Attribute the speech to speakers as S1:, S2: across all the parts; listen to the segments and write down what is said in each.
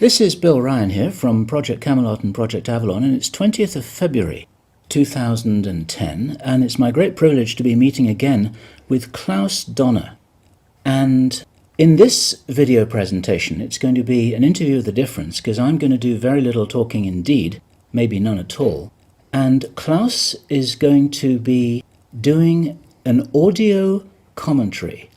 S1: This is Bill Ryan here from Project Camelot and Project Avalon, and it's 20th of February 2010, and it's my great privilege to be meeting again with Klaus Donner. And in this video presentation, it's going to be an interview of the difference, because I'm going to do very little talking indeed, maybe none at all. And Klaus is going to be doing an audio commentary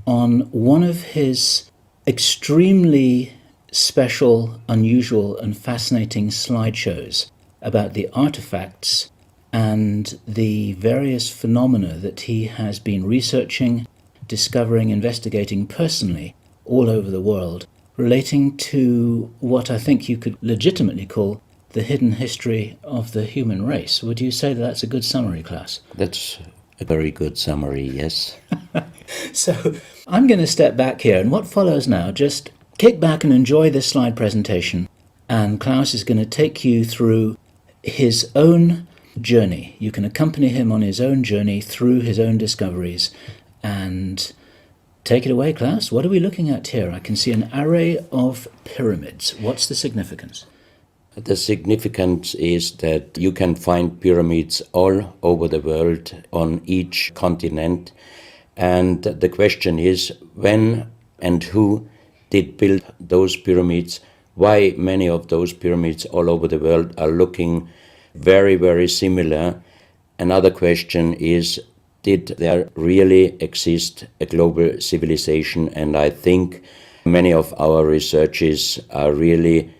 S1: on one of his extremely special, unusual and fascinating slideshows about the artifacts and the various phenomena that he has been researching, discovering, investigating personally all over the world, relating to what I think you could legitimately call the hidden history of the human race. Would you say that that's a good summary, Klaus?
S2: That's a very good summary, yes.
S1: So I'm going to step back here, and what follows now, just kick back and enjoy this slide presentation, and Klaus is going to take you through his own journey. You can accompany him on his own journey through his own discoveries. And take it away, Klaus. What are we looking at here? I can see an array of pyramids. What's the significance?
S2: The significance is that you can find pyramids all over the world, on each continent. And the question is, when and who did build those pyramids? Why many of those pyramids all over the world are looking very, very similar? Another question is, did there really exist a global civilization? And I think many of our researchers are really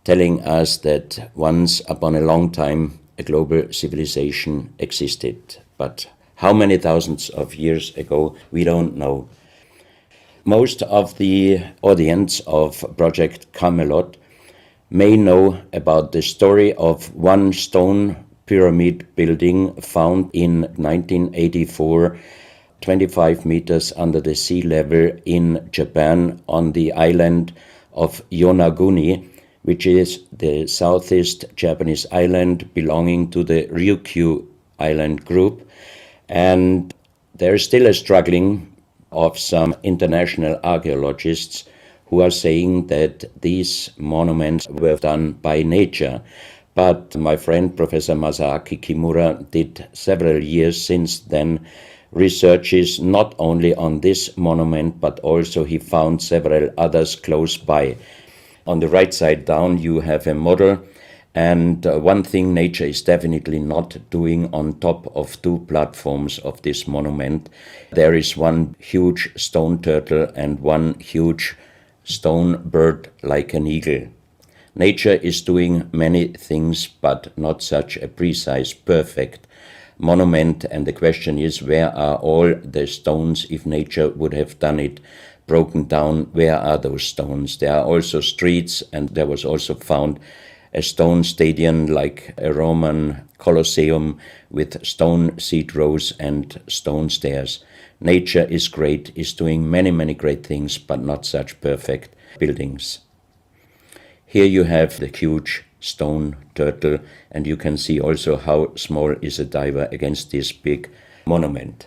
S2: telling us that once upon a long time a global civilization existed. But how many thousands of years ago, we don't know. Most of the audience of Project Camelot may know about the story of one stone pyramid building found in 1984, 25 meters under the sea level in Japan, on the island of Yonaguni, which is the southeast Japanese island belonging to the Ryukyu island group. And there is still a struggling of some international archaeologists who are saying that these monuments were done by nature. But my friend Professor Masaaki Kimura did several years since then researches not only on this monument, but also he found several others close by. On the right side down you have a model, and one thing nature is definitely not doing on top of two platforms of this monument. There is one huge stone turtle and one huge stone bird like an eagle. Nature is doing many things, but not such a precise, perfect monument. And the question is, where are all the stones? If nature would have done it broken down, where are those stones? There are also streets, and there was also found a stone stadium like a Roman Colosseum with stone seat rows and stone stairs. Nature is great, is doing many, many great things, but not such perfect buildings. Here you have the huge stone turtle, and you can see also how small is a diver against this big monument.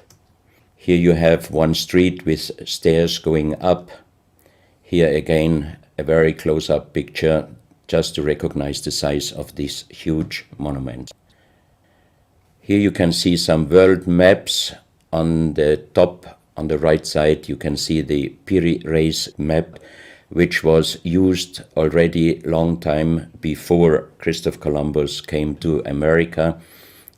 S2: Here you have one street with stairs going up. Here again a very close-up picture just to recognize the size of this huge monument. Here you can see some world maps. On the top, on the right side, you can see the Piri Reis map, which was used already long time before Christopher Columbus came to America.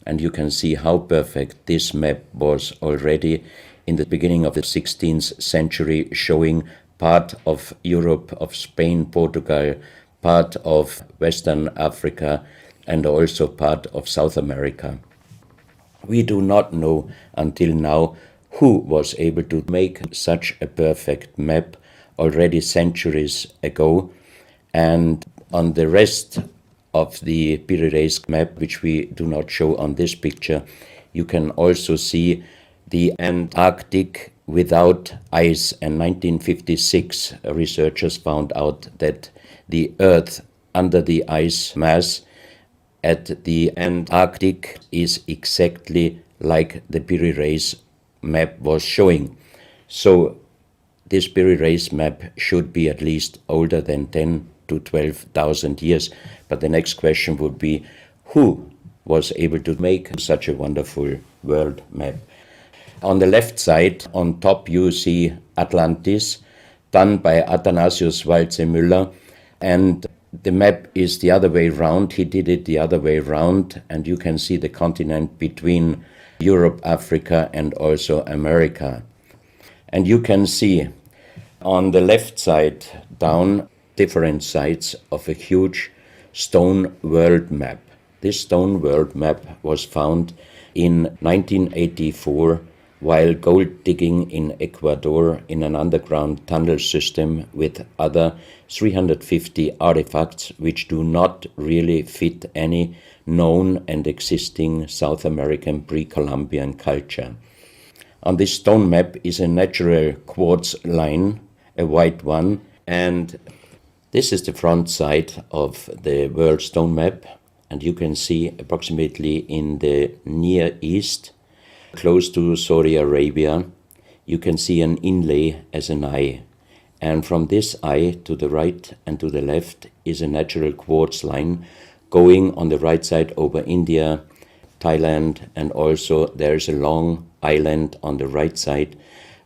S2: And you can see how perfect this map was already in the beginning of the 16th century, showing part of Europe, of Spain, Portugal, part of Western Africa, and also part of South America. We do not know until now who was able to make such a perfect map already centuries ago. And on the rest of the Piri Reis map, which we do not show on this picture, you can also see the Antarctic without ice. In 1956, researchers found out that the Earth under the ice mass at the Antarctic is exactly like the Piri Reis map was showing. So this Piri Reis map should be at least older than 10 to 12,000 years. But the next question would be, who was able to make such a wonderful world map? On the left side, on top, you see Atlantis, done by Athanasius Walzemüller, and the map is the other way round. He did it the other way round, and you can see the continent between Europe, Africa, and also America. And you can see on the left side down different sides of a huge stone world map. This stone world map was found in 1984 while gold digging in Ecuador in an underground tunnel system with other 350 artifacts which do not really fit any known and existing South American pre-Columbian culture. On this stone map is a natural quartz line, a white one, and this is the front side of the world stone map, and you can see approximately in the Near East, close to Saudi Arabia, you can see an inlay as an eye. And from this eye to the right and to the left is a natural quartz line going on the right side over India, Thailand, and also there is a long island on the right side,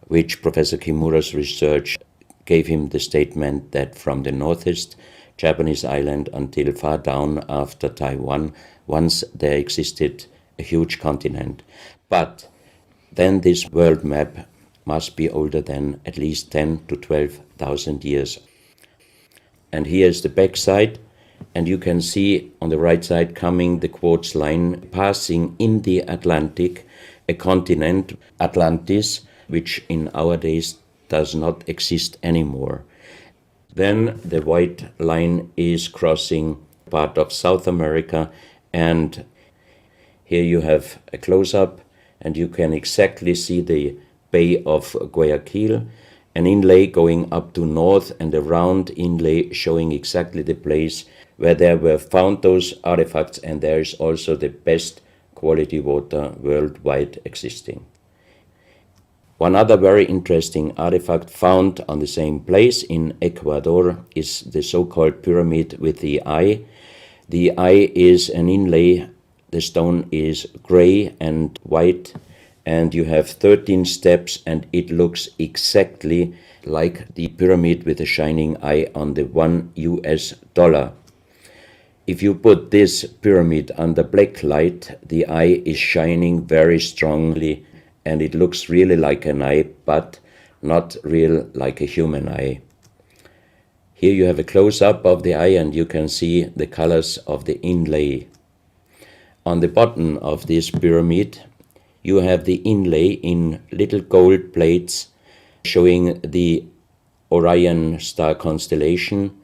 S2: which Professor Kimura's research gave him the statement that from the northeast Japanese island until far down after Taiwan, once there existed a huge continent. But then this world map must be older than at least 10 to 12,000 years. And here is the back side, and you can see on the right side coming the quartz line passing in the Atlantic, a continent, Atlantis, which in our days does not exist anymore. Then the white line is crossing part of South America, and here you have a close-up, and you can exactly see the Bay of Guayaquil, an inlay going up to north and a round inlay showing exactly the place where there were found those artifacts, and there is also the best quality water worldwide existing. One other very interesting artifact found on the same place in Ecuador is the so-called pyramid with the eye. The eye is an inlay. The stone is gray and white, and you have 13 steps, and it looks exactly like the pyramid with a shining eye on the $1. If you put this pyramid under black light, the eye is shining very strongly, and it looks really like an eye, but not real like a human eye. Here you have a close-up of the eye, and you can see the colors of the inlay. On the bottom of this pyramid, you have the inlay in little gold plates showing the Orion star constellation,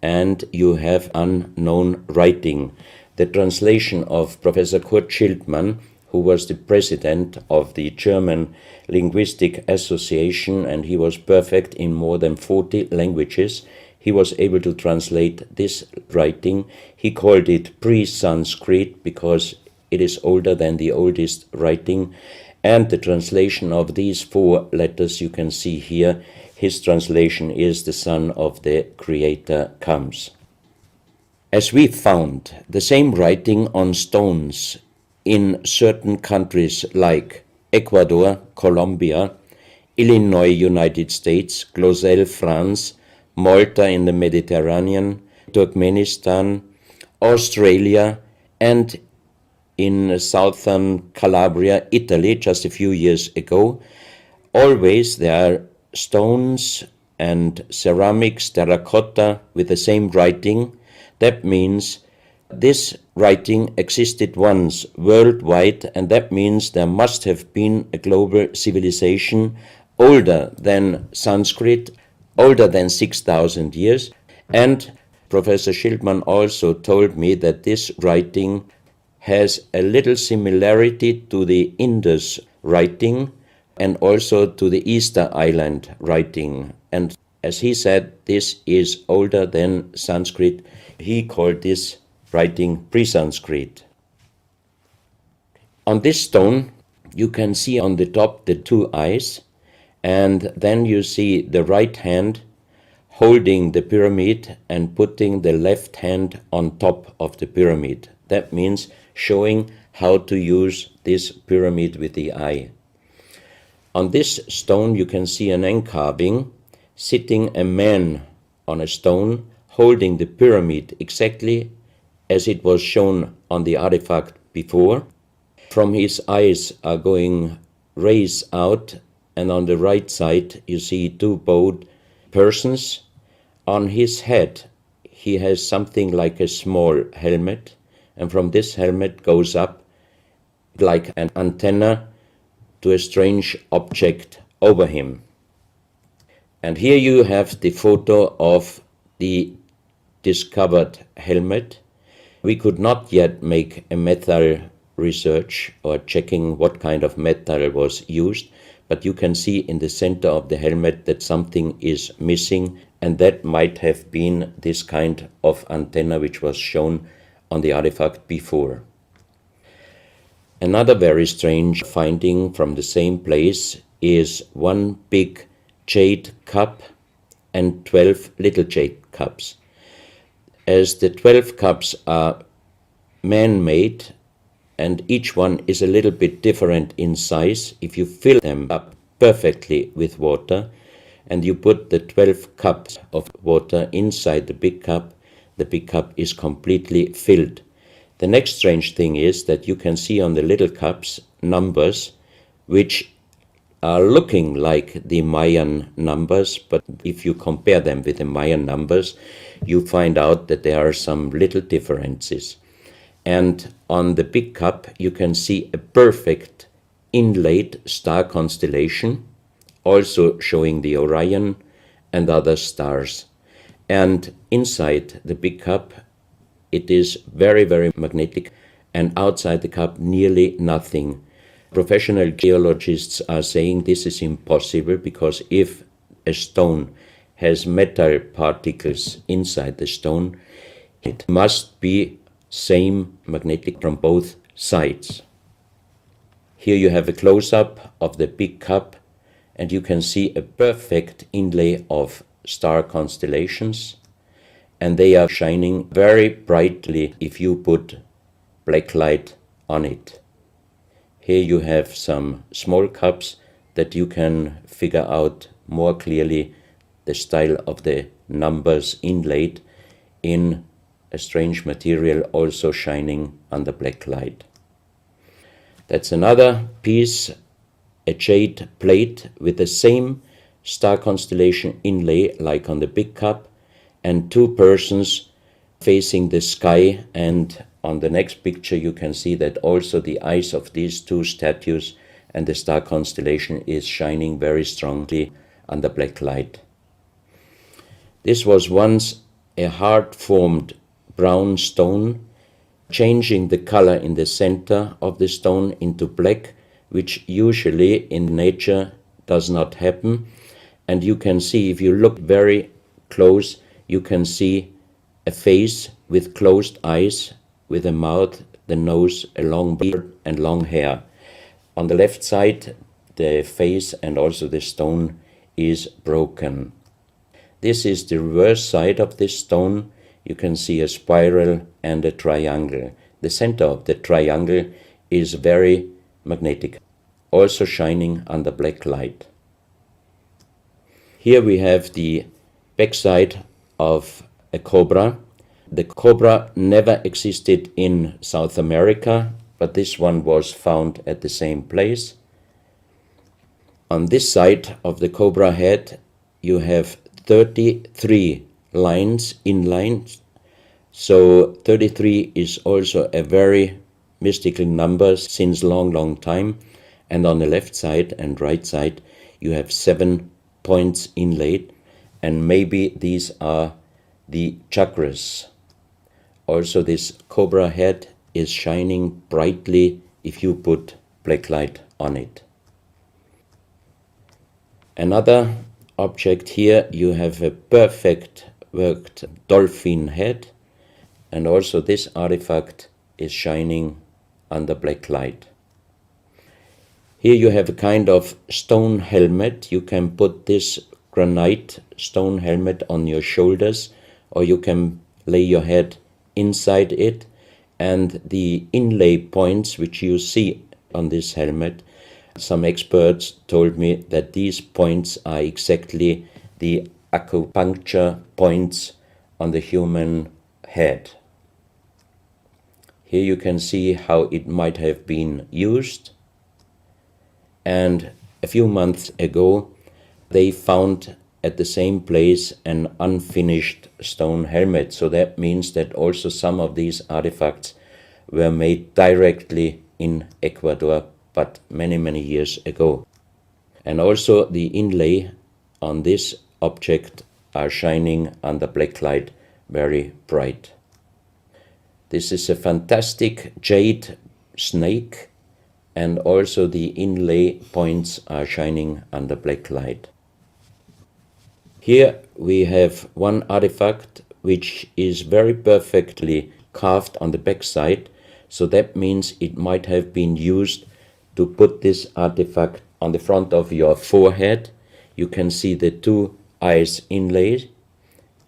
S2: and you have unknown writing. The translation of Professor Kurt Schildmann, who was the president of the German Linguistic Association, and he was perfect in more than 40 languages. He was able to translate this writing. He called it pre-Sanskrit because it is older than the oldest writing. And the translation of these 4 letters you can see here, his translation is "the Son of the Creator comes." As we found the same writing on stones in certain countries like Ecuador, Colombia, Illinois, United States, Clausel, France, Malta in the Mediterranean, Turkmenistan, Australia, and in southern Calabria, Italy, just a few years ago. Always there are stones and ceramics, terracotta with the same writing. That means this writing existed once worldwide, and that means there must have been a global civilization older than Sanskrit, older than 6,000 years. And Professor Schildmann also told me that this writing has a little similarity to the Indus writing and also to the Easter Island writing. And as he said, this is older than Sanskrit. He called this writing pre-Sanskrit. On this stone, you can see on the top the 2 eyes, and then you see the right hand holding the pyramid and putting the left hand on top of the pyramid. That means showing how to use this pyramid with the eye. On this stone you can see an encarving, sitting a man on a stone holding the pyramid exactly as it was shown on the artifact before. From his eyes are going rays out, and on the right side you see two bowed persons. On his head he has something like a small helmet, and from this helmet goes up like an antenna to a strange object over him. And here you have the photo of the discovered helmet. We could not yet make a metal research or checking what kind of metal was used, but you can see in the center of the helmet that something is missing, and that might have been this kind of antenna which was shown on the artifact before. Another very strange finding from the same place is one big jade cup and 12 little jade cups. As the 12 cups are man-made and each one is a little bit different in size, if you fill them up perfectly with water and you put the 12 cups of water inside the big cup is completely filled. The next strange thing is that you can see on the little cups numbers which are looking like the Mayan numbers, but if you compare them with the Mayan numbers, you find out that there are some little differences. And on the big cup you can see a perfect inlaid star constellation, also showing the Orion and other stars. And inside the big cup it is very, very magnetic, and outside the cup nearly nothing. Professional geologists are saying this is impossible because if a stone has metal particles inside the stone, it must be same magnetic from both sides. Here you have a close-up of the big cup and you can see a perfect inlay of star constellations, and they are shining very brightly if you put black light on it. Here you have some small cups that you can figure out more clearly the style of the numbers inlaid in a strange material also shining under black light. That's another piece, a jade plate with the same star constellation inlay like on the big cup, and two persons facing the sky, and on the next picture you can see that also the eyes of these two statues and the star constellation is shining very strongly under black light. This was once a hard-formed brown stone, changing the color in the center of the stone into black, which usually in nature does not happen. And you can see, if you look very close, you can see a face with closed eyes, with a mouth, the nose, a long beard and long hair. On the left side, the face and also the stone is broken. This is the reverse side of this stone. You can see a spiral and a triangle. The center of the triangle is very magnetic, also shining under black light. Here we have the backside of a cobra. The cobra never existed in South America, but this one was found at the same place. On this side of the cobra head you have 33 lines in lines. So 33 is also a very mystical number since long time. And on the left side and right side you have 7 points inlaid, and maybe these are the chakras. Also this cobra head is shining brightly if you put black light on it. Another object here, you have a perfect worked dolphin head, and also this artifact is shining under black light. Here you have a kind of stone helmet. You can put this granite stone helmet on your shoulders, or you can lay your head inside it, and the inlay points which you see on this helmet, some experts told me that these points are exactly the acupuncture points on the human head. Here you can see how it might have been used. And a few months ago, they found at the same place an unfinished stone helmet. So that means that also some of these artifacts were made directly in Ecuador, but many, many years ago. And also the inlay on this object are shining under black light very bright. This is a fantastic jade snake, and also the inlay points are shining under black light. Here we have one artifact which is very perfectly carved on the back side, so that means it might have been used to put this artifact on the front of your forehead. You can see the two eyes inlaid,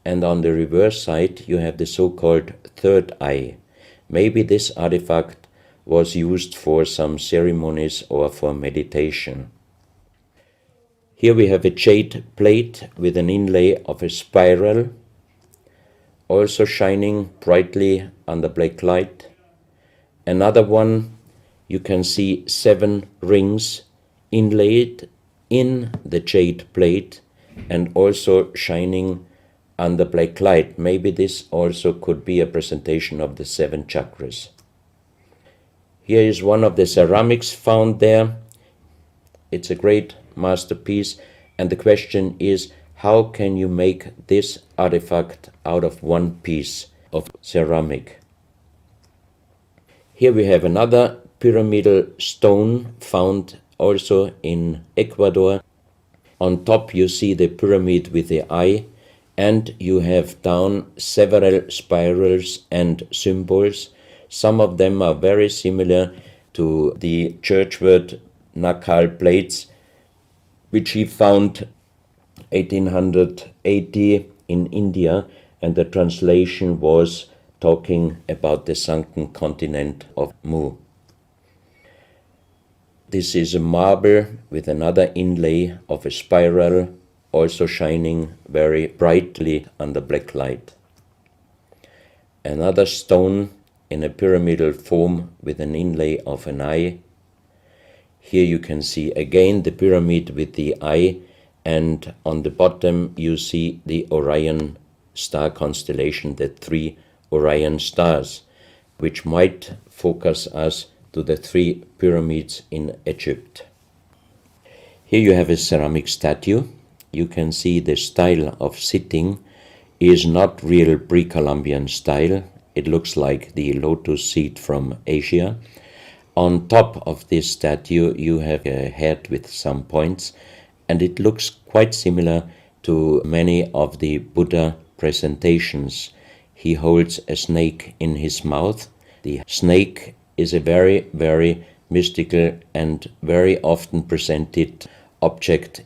S2: and on the reverse side you have the so-called third eye. Maybe this artifact was used for some ceremonies or for meditation. Here we have a jade plate with an inlay of a spiral, also shining brightly under black light. Another one, you can see 7 rings inlaid in the jade plate and also shining under black light. Maybe this also could be a presentation of the 7 chakras. Here is one of the ceramics found there. It's a great masterpiece, and the question is, how can you make this artifact out of one piece of ceramic? Here we have another pyramidal stone found also in Ecuador. On top you see the pyramid with the eye, and you have down several spirals and symbols. Some of them are very similar to the churchward Nakal plates, which he found 1880 in India, and the translation was talking about the sunken continent of Mu. This is a marble with another inlay of a spiral, also shining very brightly under black light. Another stone in a pyramidal form with an inlay of an eye. Here you can see again the pyramid with the eye, and on the bottom you see the Orion star constellation, the 3 Orion stars, which might focus us to the 3 pyramids in Egypt. Here you have a ceramic statue. You can see the style of sitting is not real pre-Columbian style. It looks like the lotus seat from Asia. On top of this statue you have a head with some points, and it looks quite similar to many of the Buddha presentations. He holds a snake in his mouth. The snake is a very, very mystical and very often presented object.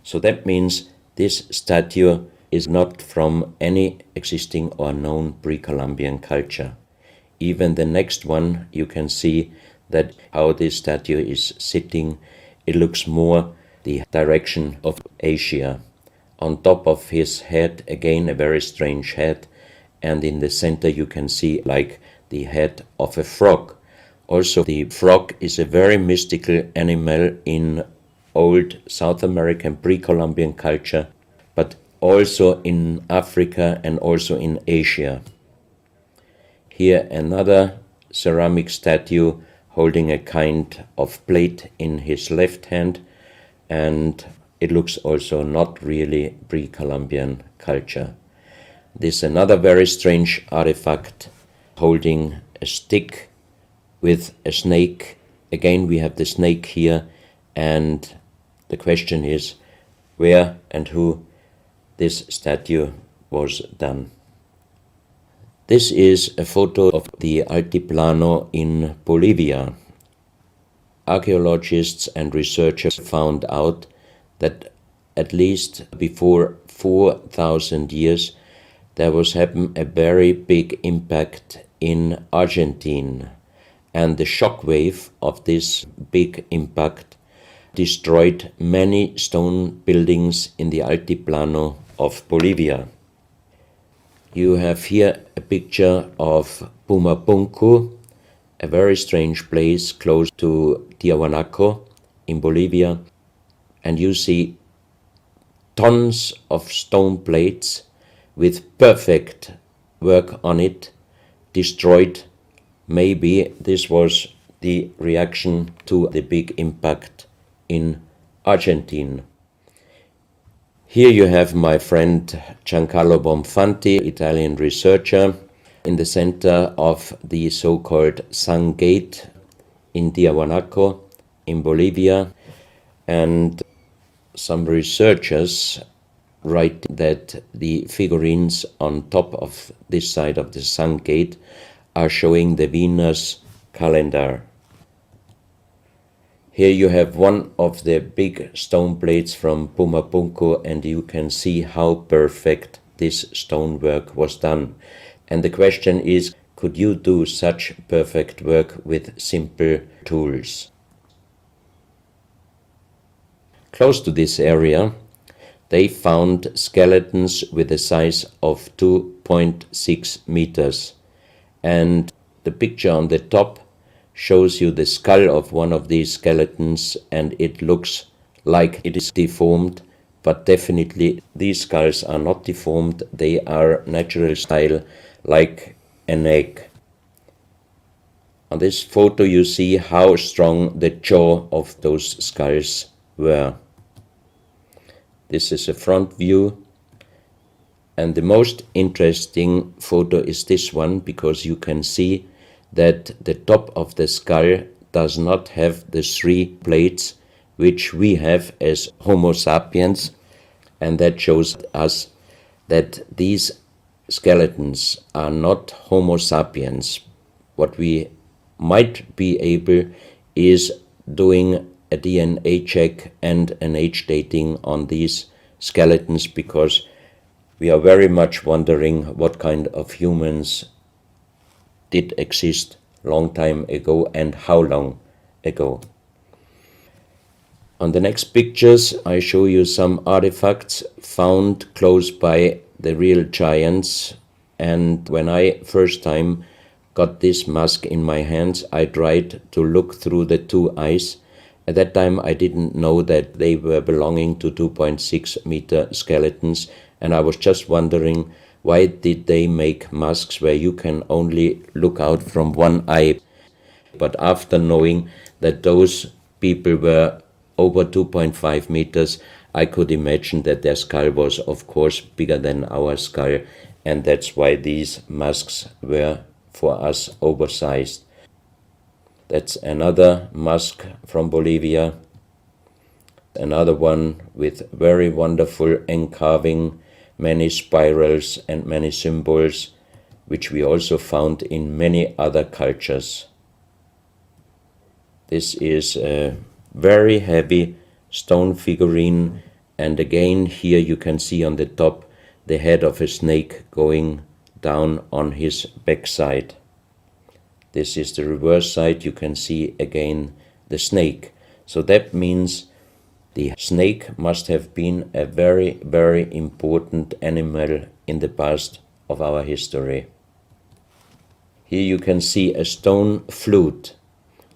S2: So that means this statue is not from any existing or known pre-Columbian culture. Even the next one, you can see that how this statue is sitting, it looks more the direction of Asia. On top of his head, again a very strange head, and in the center you can see like the head of a frog. Also, the frog is a very mystical animal in old South American pre-Columbian culture, but also in Africa and also in Asia. Here another ceramic statue holding a kind of plate in his left hand, and it looks also not really pre-Columbian culture. This another very strange artifact holding a stick with a snake. Again we have the snake here, and the question is where and who this statue was done. This is a photo of the Altiplano in Bolivia. Archaeologists and researchers found out that at least before 4,000 years, there was happen a very big impact in Argentina, and the shock wave of this big impact destroyed many stone buildings in the Altiplano of Bolivia. You have here a picture of Pumapunku, a very strange place close to Tiahuanaco in Bolivia, and you see tons of stone plates with perfect work on it, destroyed. Maybe this was the reaction to the big impact in Argentina. Here you have my friend Giancarlo Bonfanti, Italian researcher, in the center of the so-called Sun Gate in Tiahuanaco in Bolivia, and some researchers write that the figurines on top of this side of the Sun Gate are showing the Venus calendar. Here you have one of the big stone plates from Pumapunku, and you can see how perfect this stonework was done. And the question is, could you do such perfect work with simple tools? Close to this area, they found skeletons with a size of 2.6 meters. And the picture on the top shows you the skull of one of these skeletons, and it looks like it is deformed, but definitely these skulls are not deformed. They are natural style, like an egg. On this photo you see how strong the jaw of those skulls were. This is a front view, and the most interesting photo is this one, because you can see that the top of the skull does not have the three plates which we have as Homo sapiens, and that shows us that these skeletons are not Homo sapiens. What we might be able is doing a DNA check and an age dating on these skeletons, because we are very much wondering what kind of humans did exist long time ago and how long ago. On the next pictures I show you some artifacts found close by the real giants, and when I first time got this mask in my hands, I tried to look through the two eyes. At that time I didn't know that they were belonging to 2.6 meter skeletons, and I was just wondering, why did they make masks where you can only look out from one eye? But after knowing that those people were over 2.5 meters, I could imagine that their skull was of course bigger than our skull, and that's why these masks were for us oversized. That's another mask from Bolivia, another one with very wonderful encarving, many spirals and many symbols, which we also found in many other cultures. This is a very heavy stone figurine, and again here you can see on the top the head of a snake going down on his backside. This is the reverse side. You can see again the snake. So that means the snake must have been a very, very important animal in the past of our history. Here you can see a stone flute.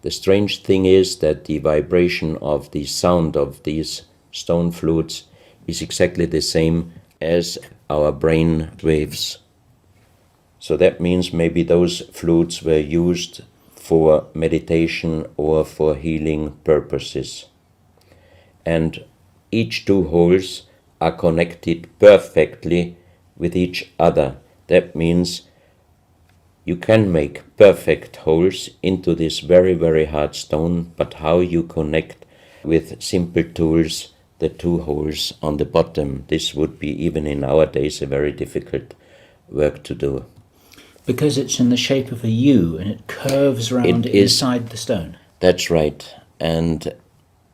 S2: The strange thing is that the vibration of the sound of these stone flutes is exactly the same as our brain waves. So that means maybe those flutes were used for meditation or for healing purposes. And each two holes are connected perfectly with each other. That means you can make perfect holes into this very, very hard stone, but how you connect with simple tools the two holes on the bottom, this would be even in our days a very difficult work to do.
S1: Because it's in the shape of a U and it curves round inside the stone.
S2: That's right. And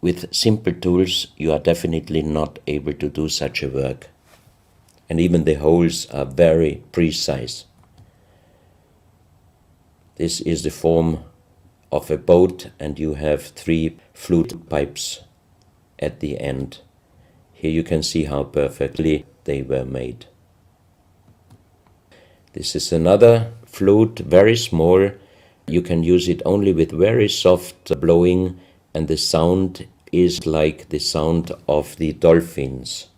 S2: With simple tools, you are definitely not able to do such a work. And even the holes are very precise. This is the form of a boat, and you have 3 flute pipes at the end. Here you can see how perfectly they were made. This is another flute, very small. You can use it only with very soft blowing, and the sound is like the sound of the dolphins.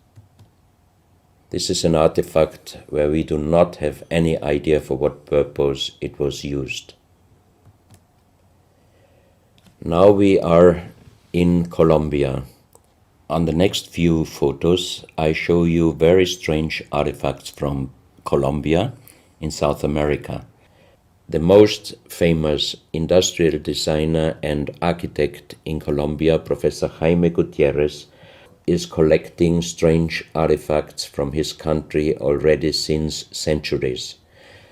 S2: This is an artifact where we do not have any idea for what purpose it was used. Now we are in Colombia. On the next few photos, I show you very strange artifacts from Colombia in South America. The most famous industrial designer and architect in Colombia, Professor Jaime Gutierrez, is collecting strange artifacts from his country already since centuries.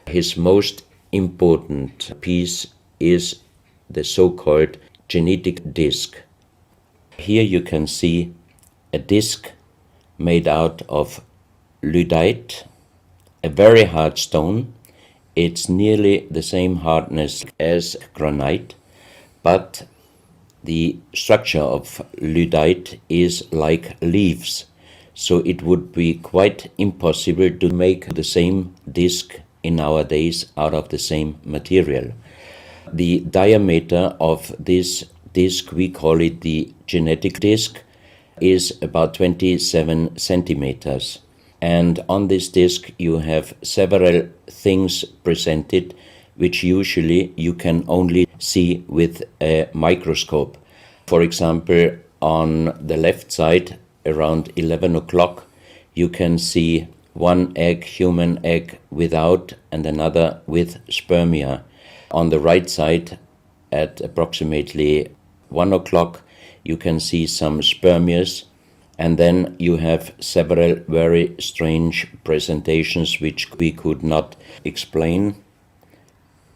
S2: His most important piece is the so-called genetic disc. Here you can see a disc made out of lyddite, a very hard stone. It's nearly the same hardness as granite, but the structure of lyddite is like leaves, so it would be quite impossible to make the same disc in our days out of the same material. The diameter of this disc, we call it the genetic disc, is about 27 centimeters. And on this disc you have several things presented which usually you can only see with a microscope. For example, on the left side, around 11 o'clock, you can see one egg, human egg, without and another with spermia. On the right side, at approximately 1 o'clock, you can see some spermias, and then you have several very strange presentations which we could not explain.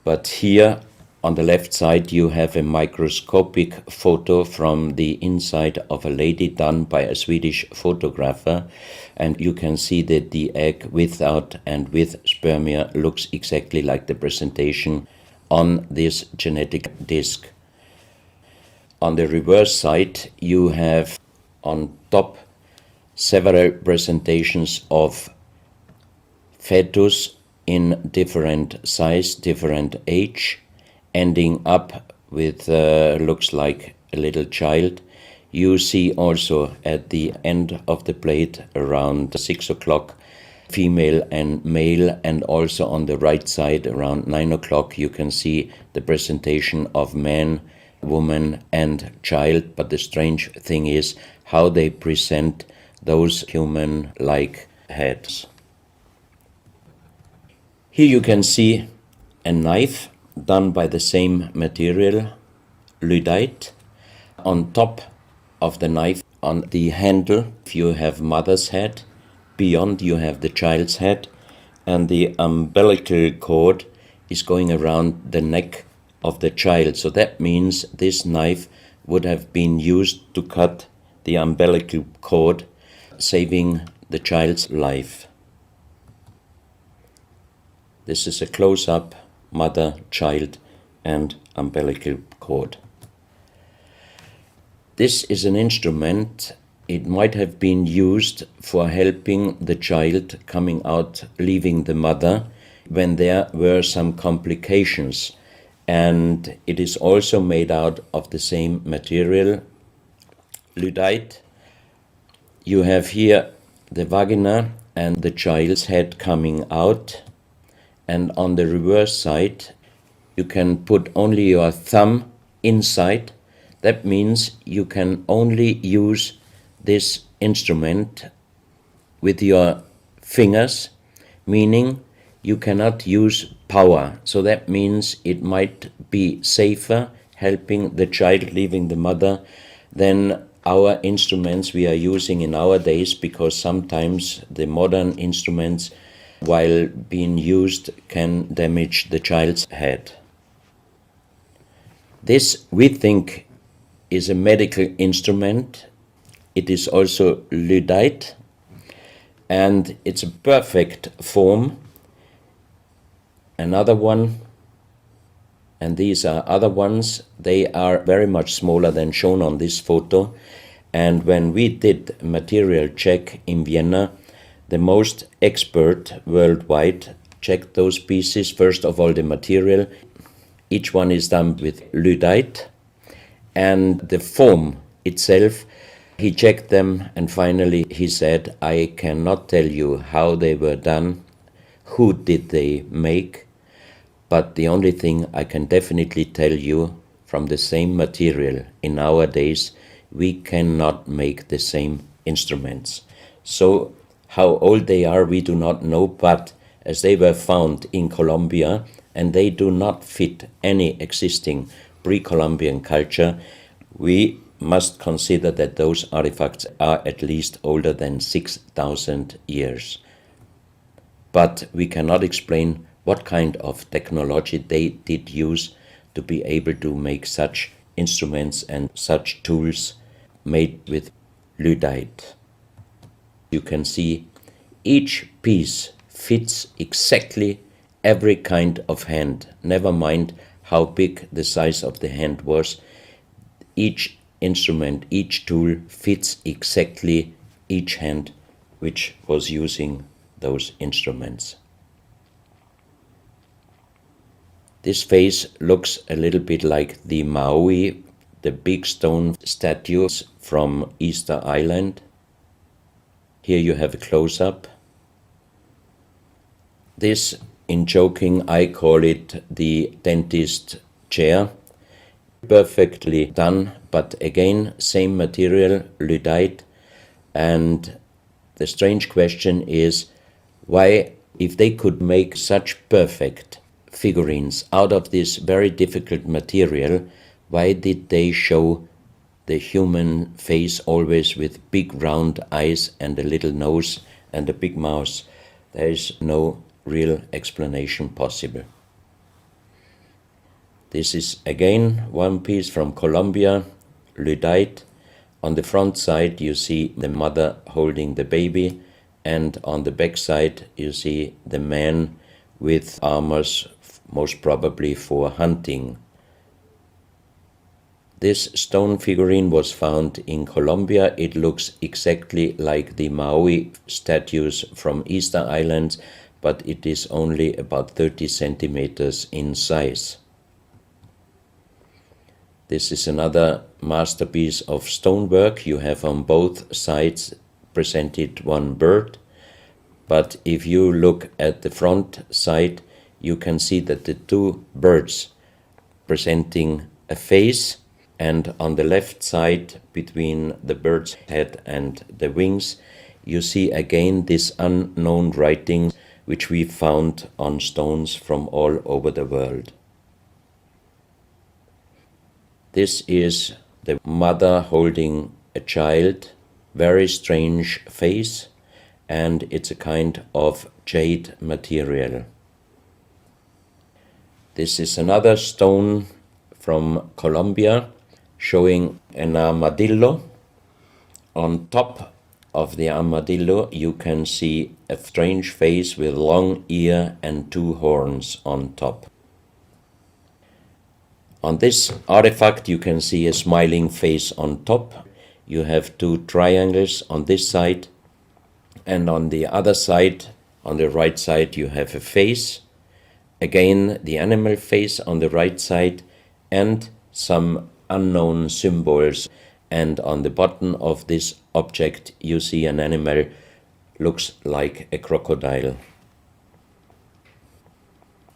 S2: But here on the left side you have a microscopic photo from the inside of a lady done by a Swedish photographer, and you can see that the egg without and with spermia looks exactly like the presentation on this genetic disc. On the reverse side you have on top several presentations of fetus in different size, different age, ending up with looks like a little child. You see also at the end of the plate around 6 o'clock female and male, and also on the right side around 9 o'clock you can see the presentation of man, woman and child. But the strange thing is how they present those human-like heads. Here you can see a knife done by the same material, lyddite. On top of the knife, on the handle, you have mother's head, beyond you have the child's head, and the umbilical cord is going around the neck of the child. So that means this knife would have been used to cut the umbilical cord, saving the child's life. This is a close-up mother, child, and umbilical cord. This is an instrument. It might have been used for helping the child coming out, leaving the mother, when there were some complications. And it is also made out of the same material, lyddite. You have here the vagina and the child's head coming out, and on the reverse side you can put only your thumb inside. That means you can only use this instrument with your fingers, meaning you cannot use power. So that means it might be safer helping the child leaving the mother than our instruments we are using in our days, because sometimes the modern instruments, while being used, can damage the child's head. This, we think, is a medical instrument. It is also lyddite, and it's a perfect form. Another one, and these are other ones, they are very much smaller than shown on this photo. And when we did a material check in Vienna, the most expert worldwide checked those pieces. First of all, the material. Each one is done with lyddite, and the form itself, he checked them, and finally he said, I cannot tell you how they were done, who did they make, but the only thing I can definitely tell you, from the same material in our days, we cannot make the same instruments. So how old they are, we do not know, but as they were found in Colombia, and they do not fit any existing pre-Columbian culture, we must consider that those artifacts are at least older than 6,000 years. But we cannot explain what kind of technology they did use to be able to make such instruments and such tools made with lyddite. You can see each piece fits exactly every kind of hand, never mind how big the size of the hand was. Each instrument, each tool fits exactly each hand which was using those instruments. This face looks a little bit like the Maui, the big stone statues from Easter Island. Here you have a close-up. This, in joking, I call it the dentist chair. Perfectly done, but again, same material, lyddite. And the strange question is, why, if they could make such perfect figurines out of this very difficult material, why did they show the human face always with big round eyes and a little nose and a big mouth? There is no real explanation possible. This is again one piece from Colombia, lyddite. On the front side you see the mother holding the baby, and on the back side you see the man with armors, most probably for hunting. This stone figurine was found in Colombia. It looks exactly like the Maui statues from Easter Island, but it is only about 30 centimeters in size. This is another masterpiece of stonework. You have on both sides presented one bird, but if you look at the front side, you can see that the two birds presenting a face, and on the left side, between the bird's head and the wings, you see again this unknown writing which we found on stones from all over the world. This is the mother holding a child, very strange face, and it's a kind of jade material. This is another stone from Colombia showing an armadillo. On top of the armadillo you can see a strange face with long ear and two horns on top. On this artifact you can see a smiling face on top. You have two triangles on this side, and on the other side, on the right side, you have a face. Again, the animal face on the right side, and some unknown symbols. And on the bottom of this object you see an animal, looks like a crocodile.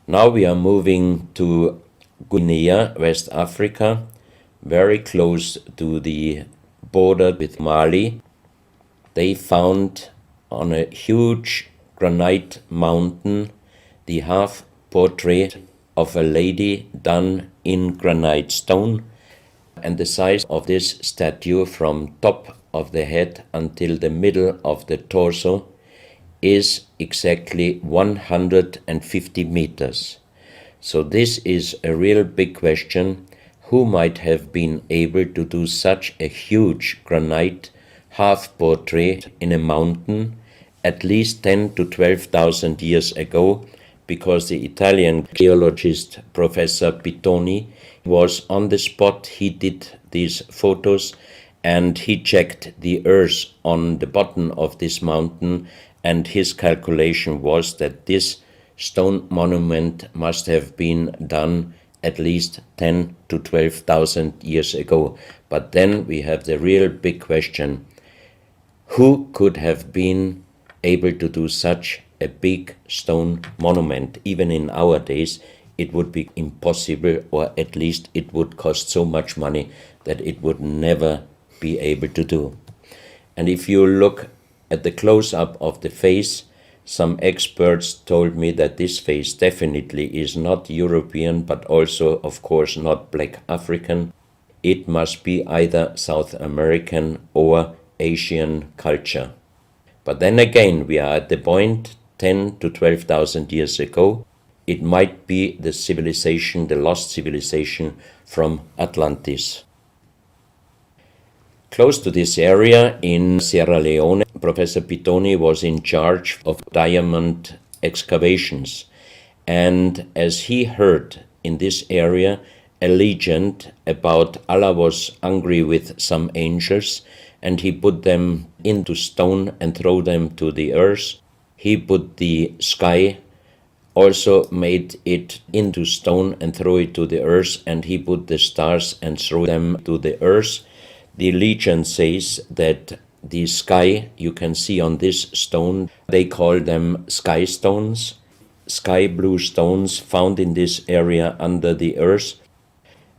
S2: Now we are moving to Guinea, West Africa, very close to the border with Mali. They found on a huge granite mountain the half portrait of a lady done in granite stone, and the size of this statue from top of the head until the middle of the torso is exactly 150 meters. So this is a real big question. who might have been able to do such a huge granite half-portrait in a mountain at least 10 to 12,000 years ago, because the Italian geologist Professor Pittoni was on the spot. He did these photos and he checked the earth on the bottom of this mountain, and his calculation was that this stone monument must have been done at least 10 to 12,000 years ago. But then we have the real big question: who could have been able to do such a big stone monument? Even in our days, it would be impossible, or at least it would cost so much money that it would never be able to do. And if you look at the close-up of the face, some experts told me that this face definitely is not European, but also, of course, not Black African. It must be either South American or Asian culture. But then again, we are at the point 10 to 12,000 years ago. It might be the civilization, the lost civilization from Atlantis. Close to this area in Sierra Leone, Professor Pittoni was in charge of diamond excavations. And as he heard in this area a legend about Allah was angry with some angels, and he put them into stone and throw them to the earth. He put the sky, also made it into stone and throw it to the earth, and he put the stars and throw them to the earth. The legend says that the sky you can see on this stone, they call them sky stones, sky blue stones found in this area under the earth.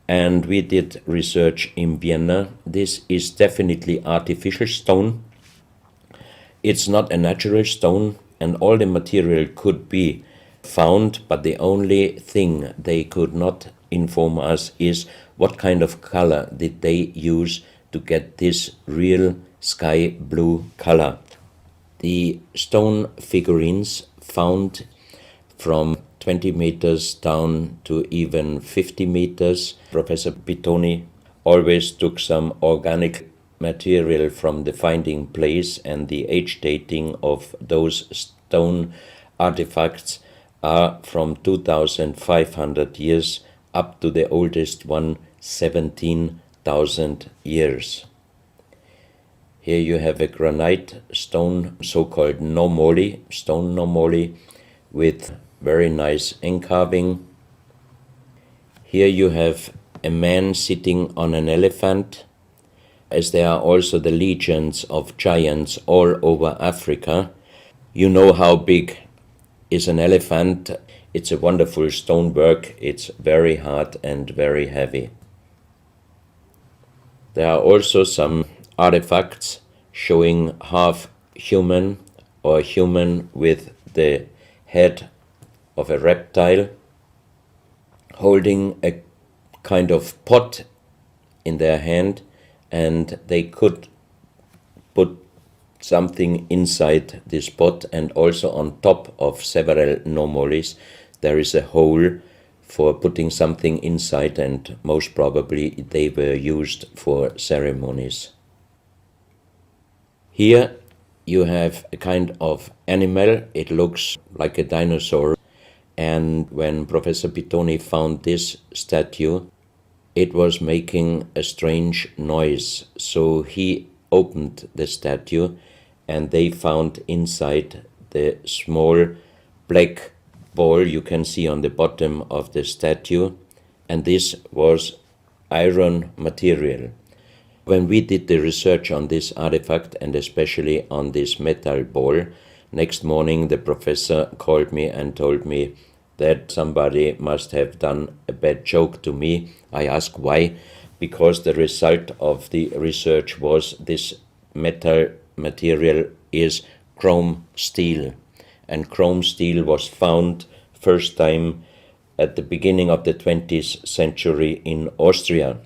S2: And we did research in Vienna. This is definitely artificial stone. It's not a natural stone, and all the material could be found, but the only thing they could not inform us is what kind of color did they use to get this real sky blue color. The stone figurines found from 20 meters down to even 50 meters. Professor Pittoni always took some organic material from the finding place, and the age dating of those stone artifacts are from 2,500 years up to the oldest one, 17,000 years. Here you have a granite stone, so-called nomoli, stone nomoli, with very nice encarving. Here you have a man sitting on an elephant, as there are also the legends of giants all over Africa. You know how big is an elephant. It's a wonderful stonework. It's very hard and very heavy. There are also some artifacts showing half human or human with the head of a reptile, holding a kind of pot in their hand, and they could put something inside this pot, and also on top of several nomolis there is a hole for putting something inside, and most probably they were used for ceremonies. Here you have a kind of animal. It looks like a dinosaur. And when Professor Pittoni found this statue, it was making a strange noise. So he opened the statue, and they found inside the small black ball you can see on the bottom of the statue, and this was iron material. When we did the research on this artifact, and especially on this metal ball, next morning the professor called me and told me that somebody must have done a bad joke to me. I asked why, because the result of the research was this metal material is chrome steel, and chrome steel was found first time at the beginning of the 20th century in Austria.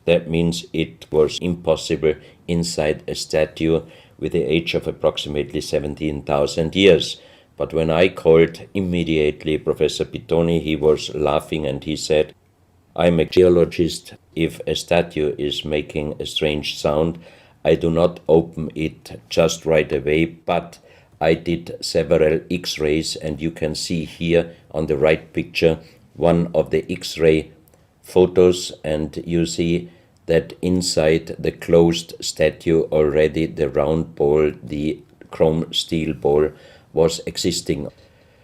S2: That means it was impossible inside a statue with the age of approximately 17,000 years. But when I called immediately Professor Pittoni, he was laughing and he said, I'm a geologist. If a statue is making a strange sound, I do not open it just right away, but I did several X-rays, and you can see here on the right picture one of the X-ray photos, and you see that inside the closed statue already the round ball, the chrome steel ball, was existing.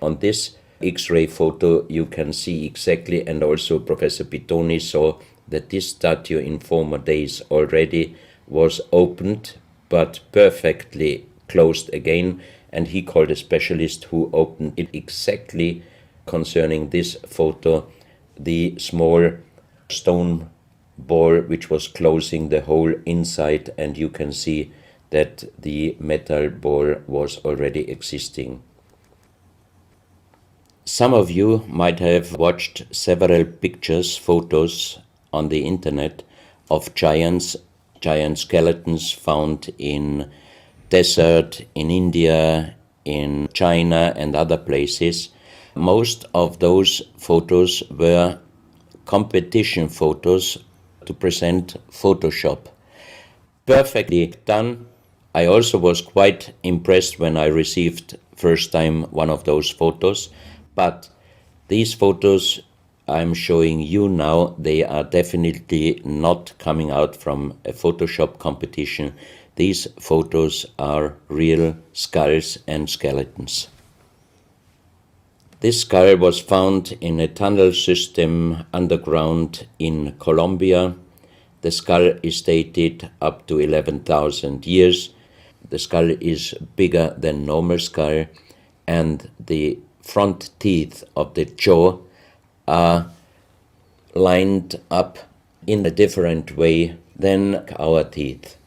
S2: On this X-ray photo you can see exactly, and also Professor Pitoni saw, that this statue in former days already was opened but perfectly closed again, and he called a specialist who opened it exactly concerning this photo, the small stone ball which was closing the hole inside, and you can see that the metal ball was already existing. Some of you might have watched several pictures, photos on the internet of giant skeletons found in desert, in India, in China and other places. Most of those photos were competition photos to present Photoshop. Perfectly done. I also was quite impressed when I received first time one of those photos, but these photos I'm showing you now, they are definitely not coming out from a Photoshop competition. These photos are real skulls and skeletons. This skull was found in a tunnel system underground in Colombia. The skull is dated up to 11,000 years. The skull is bigger than normal skull, and the front teeth of the jaw are lined up in a different way than our teeth.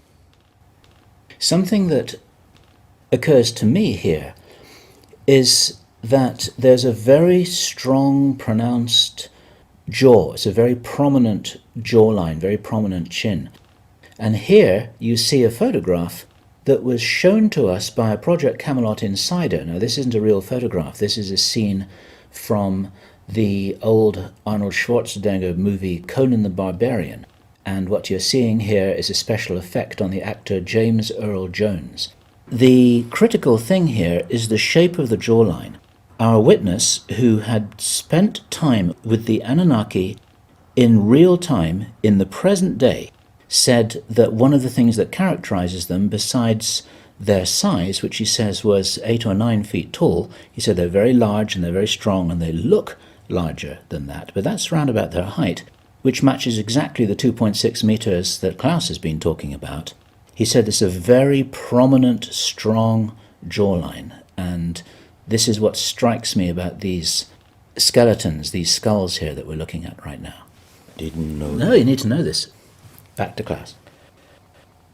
S1: Something that occurs to me here is that there's a very strong, pronounced jaw. It's a very prominent jawline, very prominent chin. And here you see a photograph that was shown to us by a Project Camelot insider. Now, this isn't a real photograph. This is a scene from the old Arnold Schwarzenegger movie Conan the Barbarian. And what you're seeing here is a special effect on the actor James Earl Jones. The critical thing here is the shape of the jawline. Our witness, who had spent time with the Anunnaki in real time, in the present day, said that one of the things that characterizes them, besides their size, which he says was 8 or 9 feet tall, he said they're very large and they're very strong and they look larger than that, but that's round about their height, which matches exactly the 2.6 meters that Klaus has been talking about. He said it's a very prominent, strong jawline, and this is what strikes me about these skeletons, these skulls here that we're looking at right now.
S2: Didn't know.
S1: No, you need to know this. Back to Klaus.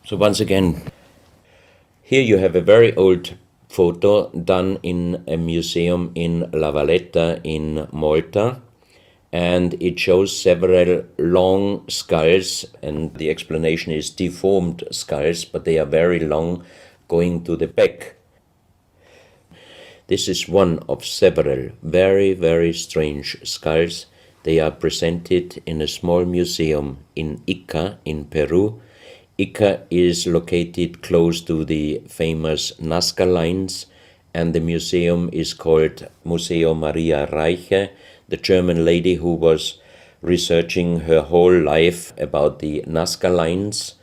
S2: So once again, here you have a very old photo done in a museum in La Valletta in Malta, and it shows several long skulls, and the explanation is deformed skulls, but they are very long, going to the back. This is one of several very, very strange skulls. They are presented in a small museum in Ica in Peru. Ica is located close to the famous Nazca lines, and the museum is called Museo Maria Reiche, the German lady who was researching her whole life about the Nazca lines.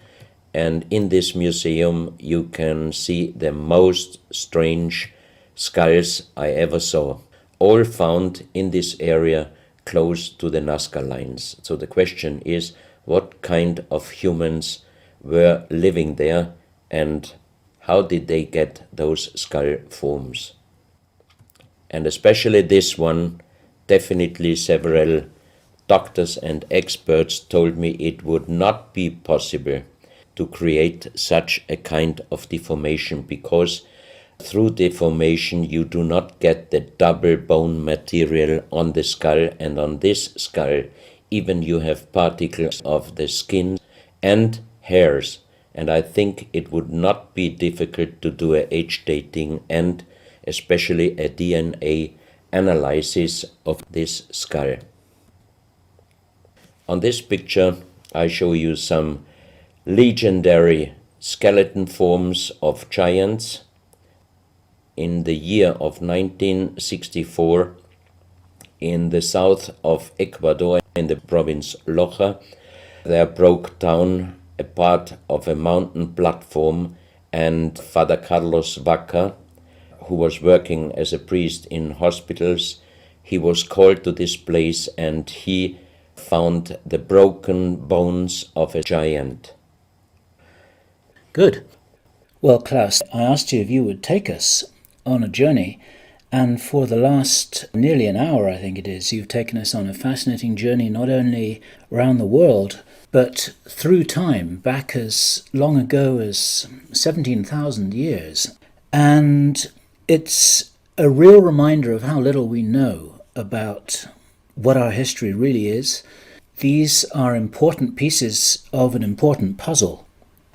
S2: And in this museum you can see the most strange skulls I ever saw, all found in this area close to the Nazca lines. So the question is, what kind of humans were living there, and how did they get those skull forms? And especially this one, definitely several doctors and experts told me it would not be possible to create such a kind of deformation, because through deformation you do not get the double bone material on the skull, and on this skull even you have particles of the skin and hairs, and I think it would not be difficult to do a age dating and especially a DNA analysis of this skull. On this picture, I show you some legendary skeleton forms of giants. In the year of 1964, in the south of Ecuador, in the province Loja, there broke down a part of a mountain platform, and Father Carlos Vaca, who was working as a priest in hospitals, he was called to this place and he found the broken bones of a giant.
S1: Good. Well, Klaus, I asked you if you would take us on a journey, and for the last nearly an hour, I think it is, you've taken us on a fascinating journey not only around the world, but through time, back as long ago as 17,000 years. And it's a real reminder of how little we know about what our history really is. These are important pieces of an important puzzle,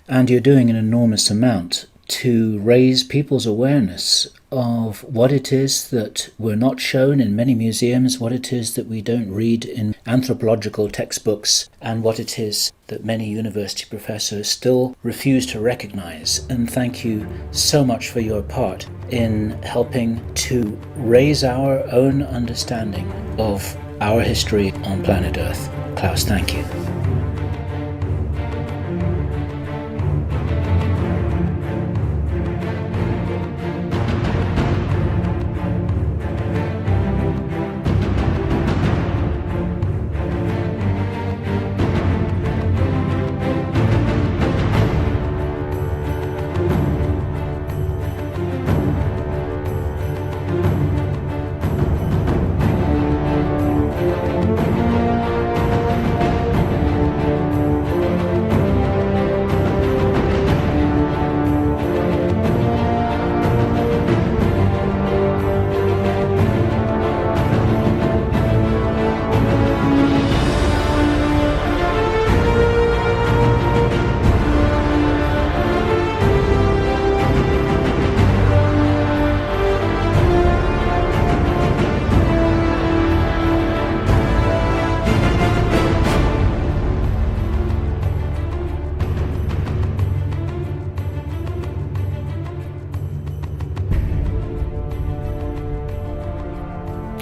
S1: and you're doing an enormous amount to raise people's awareness of what it is that we're not shown in many museums, what it is that we don't read in anthropological textbooks, and what it is that many university professors still refuse to recognize. And thank you so much for your part in helping to raise our own understanding of our history on planet Earth. Klaus, thank you.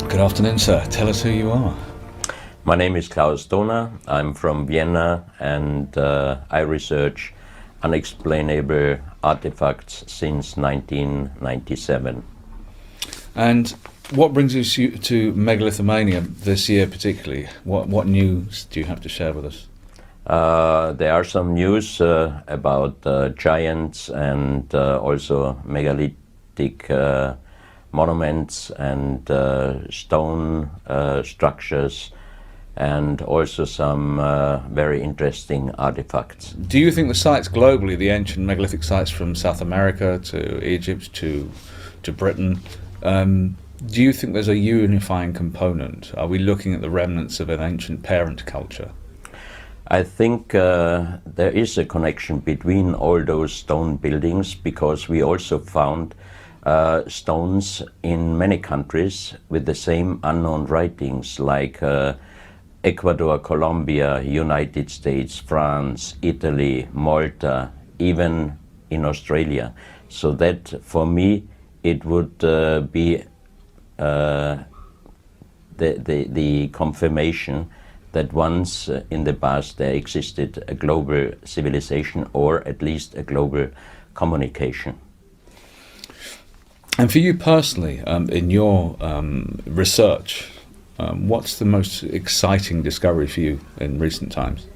S3: Good afternoon, sir. Tell us who you are.
S2: My name is Klaus Donner. I'm from Vienna, and I research unexplainable artifacts since 1997.
S3: And what brings you to megalithomania this year particularly? What news do you have to share with us?
S2: There are some news about giants and also megalithic monuments and stone structures, and also some very interesting artifacts.
S3: Do you think the sites globally, the ancient megalithic sites from South America to Egypt to Britain, do you think there's a unifying component? Are we looking at the remnants of an ancient parent culture?
S2: I think there is a connection between all those stone buildings, because we also found stones in many countries with the same unknown writings, like Ecuador, Colombia, United States, France, Italy, Malta, even in Australia. So that, for me, it would be the confirmation that once in the past there existed a global civilization, or at least a global communication.
S3: And for you personally, in your research, what's the most exciting discovery for you in recent times?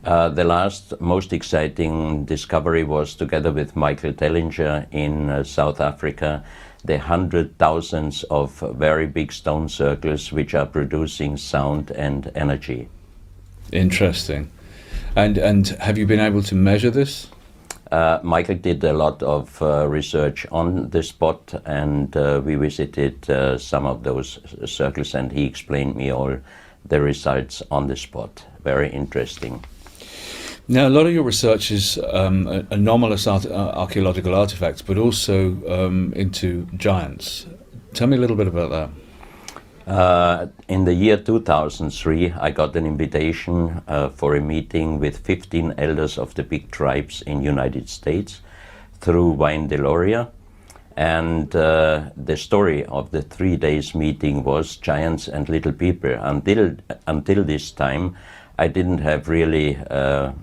S2: The last most exciting discovery was, together with Michael Tellinger in South Africa, the 100,000s of very big stone circles which are producing sound and energy.
S3: Interesting. And have you been able to measure this?
S2: Michael did a lot of research on the spot, and we visited some of those circles, and he explained me all the results on the spot. Very interesting.
S3: Now, a lot of your research is anomalous archaeological artifacts, but also into giants. Tell me a little bit about that.
S2: In the year 2003, I got an invitation for a meeting with 15 elders of the big tribes in United States through Wine Deloria. And the story of the 3 days meeting was giants and little people. Until this time, I didn't have really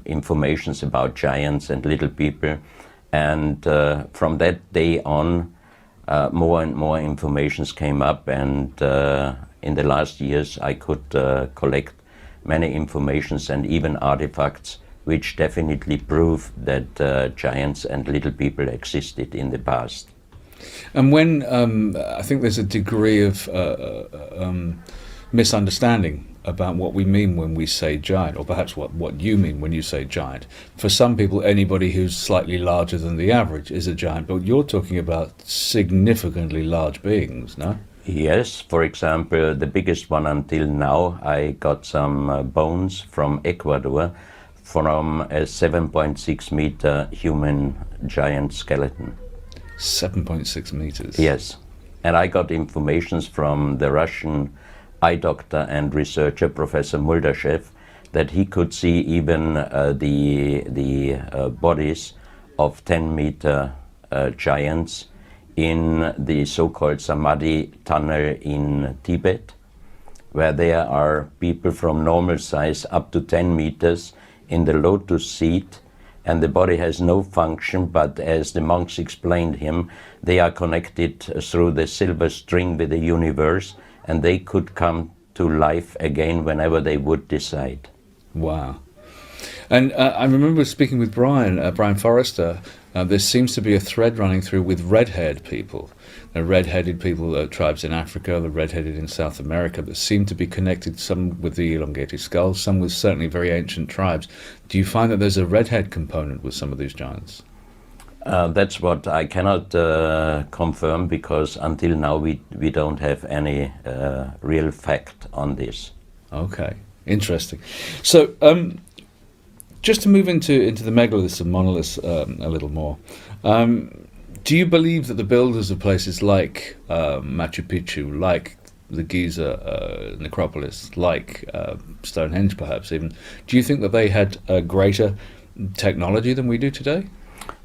S2: informations about giants and little people. And from that day on, more and more informations came up, and in the last years I could collect many informations and even artifacts which definitely prove that giants and little people existed in the past.
S3: And when I think there's a degree of misunderstanding about what we mean when we say giant, or perhaps what you mean when you say giant. For some people, anybody who's slightly larger than the average is a giant, but you're talking about significantly large beings, no?
S2: Yes, for example, the biggest one until now, I got some bones from Ecuador from a 7.6 meter human giant skeleton.
S3: 7.6 meters?
S2: Yes, and I got informations from the Russian eye doctor and researcher, Professor Muldashev, that he could see even the bodies of 10-meter giants in the so-called Samadhi tunnel in Tibet, where there are people from normal size up to 10 meters in the lotus seat, and the body has no function, but as the monks explained him, they are connected through the silver string with the universe, and they could come to life again whenever they would decide.
S3: Wow. And I remember speaking with Brian Forrester. There seems to be a thread running through with red-haired people. The red-headed people, tribes in Africa, the red-headed in South America, that seem to be connected, some with the elongated skulls, some with certainly very ancient tribes. Do you find that there's a red-head component with some of these giants?
S2: That's what I cannot confirm, because until now we don't have any real fact on this.
S3: Okay, interesting. So just to move into the megaliths and monoliths a little more, do you believe that the builders of places like Machu Picchu, like the Giza necropolis, like Stonehenge perhaps even, do you think that they had a greater technology than we do today?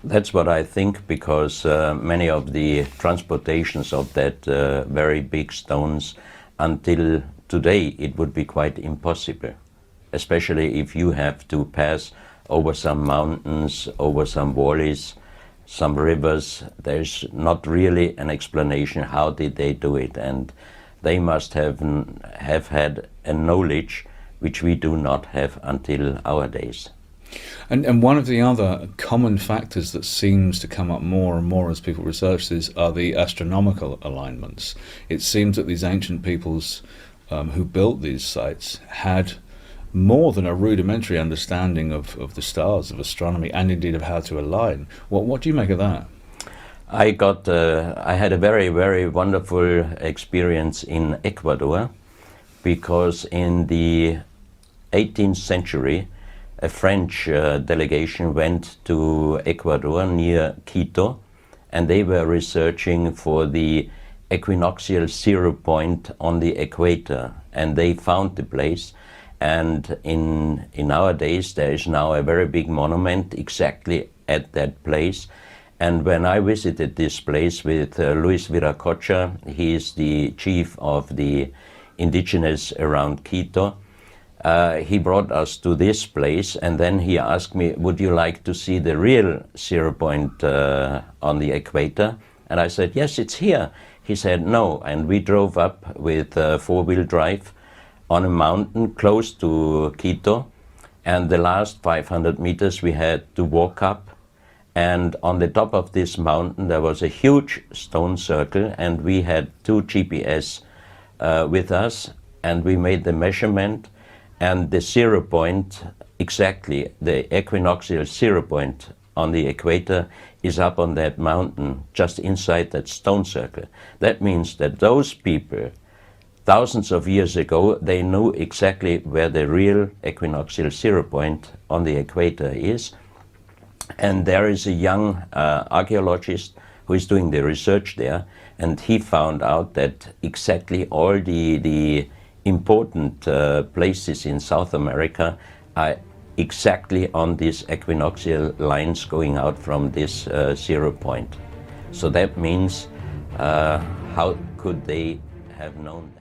S2: That's what I think, because many of the transportations of that very big stones until today, it would be quite impossible, especially if you have to pass over some mountains, over some valleys, some rivers. There's not really an explanation how did they do it, and they must have had a knowledge which we do not have until our days.
S3: And one of the other common factors that seems to come up more and more as people research this are the astronomical alignments. It seems that these ancient peoples who built these sites had more than a rudimentary understanding of the stars, of astronomy, and indeed of how to align. What do you make of that?
S2: I had a very, very wonderful experience in Ecuador, because in the 18th century, a French delegation went to Ecuador near Quito, and they were researching for the equinoctial zero point on the equator, and they found the place. And in our days, there is now a very big monument exactly at that place. And when I visited this place with Luis Viracocha, he is the chief of the indigenous around Quito, he brought us to this place, and then he asked me, would you like to see the real zero point on the equator? And I said, yes, it's here. He said, no. And we drove up with four-wheel drive on a mountain close to Quito, and the last 500 meters we had to walk up. And on the top of this mountain there was a huge stone circle, and we had two GPS with us, and we made the measurement. And the zero point, exactly, the equinoctial zero point on the equator is up on that mountain, just inside that stone circle. That means that those people, thousands of years ago, they knew exactly where the real equinoctial zero point on the equator is. And there is a young archaeologist who is doing the research there, and he found out that exactly all the important places in South America are exactly on these equinoxial lines going out from this 0 point. So that means how could they have known that?